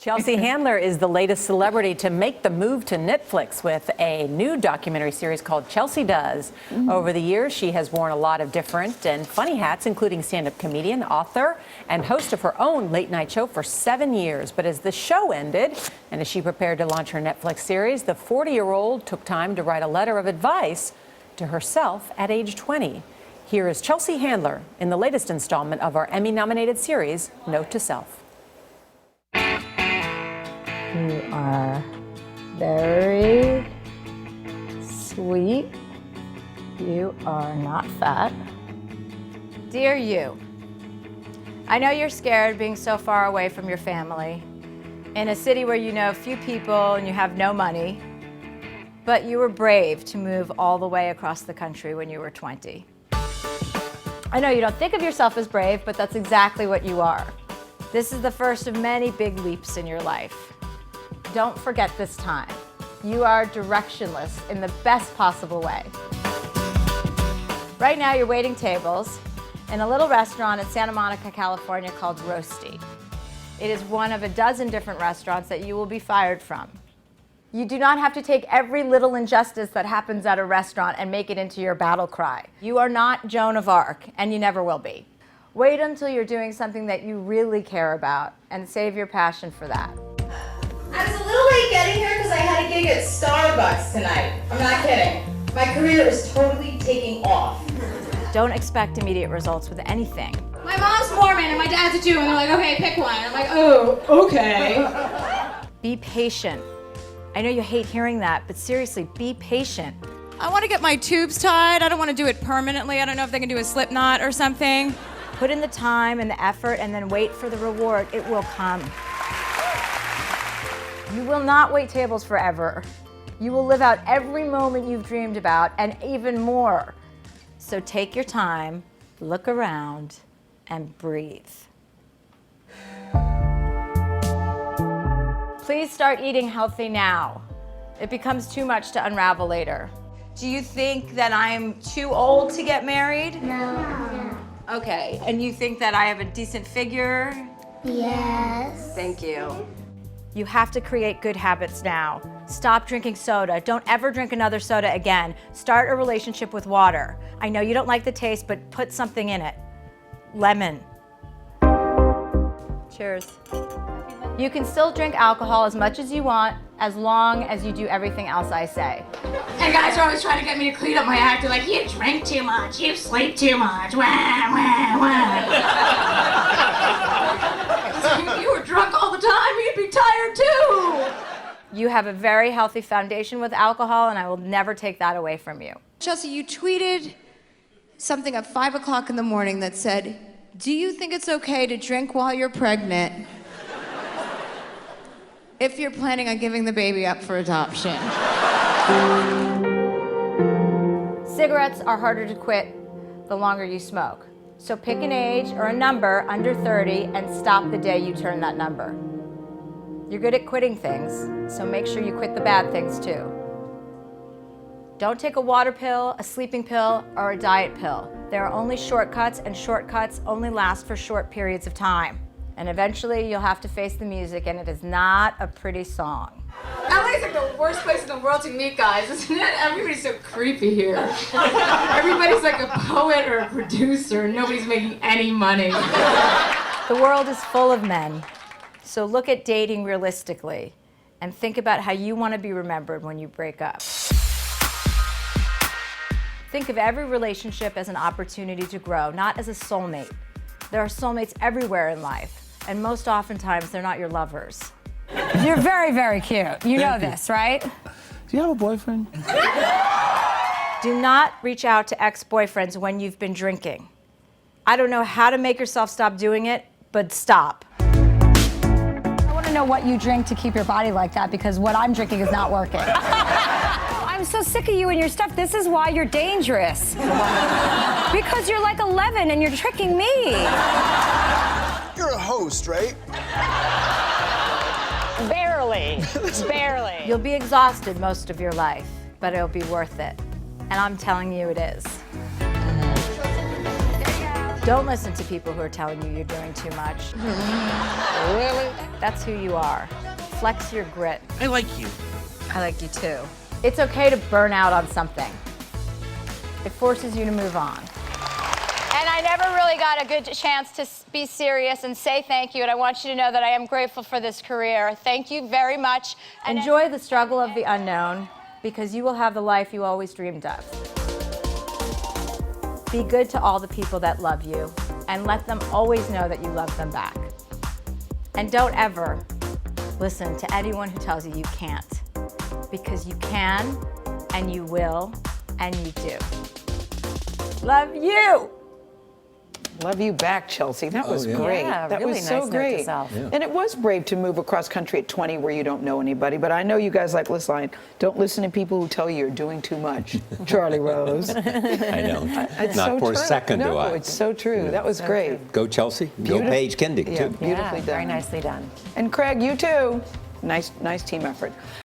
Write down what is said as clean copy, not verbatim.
Chelsea Handler is the latest celebrity to make the move to Netflix with a new documentary series called Chelsea Does. Over the years, she has worn a lot of different and funny hats, including stand-up comedian, author, and host of her own late-night show for 7 years. But as the show ended, and as she prepared to launch her Netflix series, the 40-year-old took time to write a letter of advice to herself at age 20. Here is Chelsea Handler in the latest installment of our Emmy-nominated series, Note to Self. You are very sweet. You are not fat. Dear you, I know you're scared being so far away from your family, in a city where you know few people and you have no money, but you were brave to move all the way across the country when you were 20. I know you don't think of yourself as brave, but that's exactly what you are. This is the first of many big leaps in your life. Don't forget this time. You are directionless in the best possible way. Right now you're waiting tables in a little restaurant in Santa Monica, California called Roasty. It is one of a dozen different restaurants that you will be fired from. You do not have to take every little injustice that happens at a restaurant and make it into your battle cry. You are not Joan of Arc, and you never will be. Wait until you're doing something that you really care about and save your passion for that. I was a little late getting here because I had a gig at Starbucks tonight. I'm not kidding. My career is totally taking off. Don't expect immediate results with anything. My mom's Mormon and my dad's a Jew, and they're like, okay, pick one. And I'm like, oh, okay. Be patient. I know you hate hearing that, but seriously, be patient. I want to get my tubes tied. I don't want to do it permanently. I don't know if they can do a slip knot or something. Put in the time and the effort and then wait for the reward. It will come. You will not wait tables forever. You will live out every moment you've dreamed about and even more. So take your time, look around, and breathe. Please start eating healthy now. It becomes too much to unravel later. Do you think that I'm too old to get married? No. Okay, and you think that I have a decent figure? Yes. Thank you. You have to create good habits now. Stop drinking soda. Don't ever drink another soda again. Start a relationship with water. I know you don't like the taste, but put something in it. Lemon. Cheers. You can still drink alcohol as much as you want, as long as you do everything else I say. And guys are always trying to get me to clean up my act. They're like, you drink too much, you sleep too much, wah, wah, wah. If you were drunk all the time, you'd be tired too. You have a very healthy foundation with alcohol, and I will never take that away from you. Chelsea, you tweeted something at 5 o'clock in the morning that said, do you think it's okay to drink while you're pregnant if you're planning on giving the baby up for adoption? Cigarettes are harder to quit the longer you smoke. So pick an age or a number under 30 and stop the day you turn that number. You're good at quitting things, so make sure you quit the bad things too. Don't take a water pill, a sleeping pill, or a diet pill. There are only shortcuts, and shortcuts only last for short periods of time. And eventually you'll have to face the music, and it is not a pretty song. LA is like the worst place in the world to meet guys, isn't it? Everybody's so creepy here. Everybody's like a poet or a producer, and nobody's making any money. The world is full of men, so look at dating realistically and think about how you want to be remembered when you break up. Think of every relationship as an opportunity to grow, not as a soulmate. There are soulmates everywhere in life, and most oftentimes they're not your lovers. You're very, very cute. You know this, right? Do you have a boyfriend? Do not reach out to ex-boyfriends when you've been drinking. I don't know how to make yourself stop doing it, but stop. I want to know what you drink to keep your body like that, because what I'm drinking is not working. I'm so sick of you and your stuff. This is why you're dangerous. Because you're like 11 and you're tricking me. You're a host, right? Barely. Barely. You'll be exhausted most of your life, but it'll be worth it. And I'm telling you it is. Don't listen to people who are telling you you're doing too much. Really? That's who you are. Flex your grit. I like you. I like you too. It's okay to burn out on something. It forces you to move on. And I never really got a good chance to be serious and say thank you. And I want you to know that I am grateful for this career. Thank you very much. And Enjoy the struggle of the unknown, because you will have the life you always dreamed of. Be good to all the people that love you, and let them always know that you love them back. And don't ever listen to anyone who tells you you can't, because you can, and you will, and you do. Love you! Love you back, Chelsea. That was great. Yeah, that really was so nice note to great. self. Yeah. And it was brave to move across country at 20 where you don't know anybody. But I know you guys like this line, don't listen to people who tell you you're doing too much. Charlie Rose. I know. It's Not so for a true. second no, do I. It's so true. That was great. Go Chelsea. Beautiful. Go Paige Kendig, Yeah, too. beautifully done. Very nicely done. And Craig, you too. Nice team effort.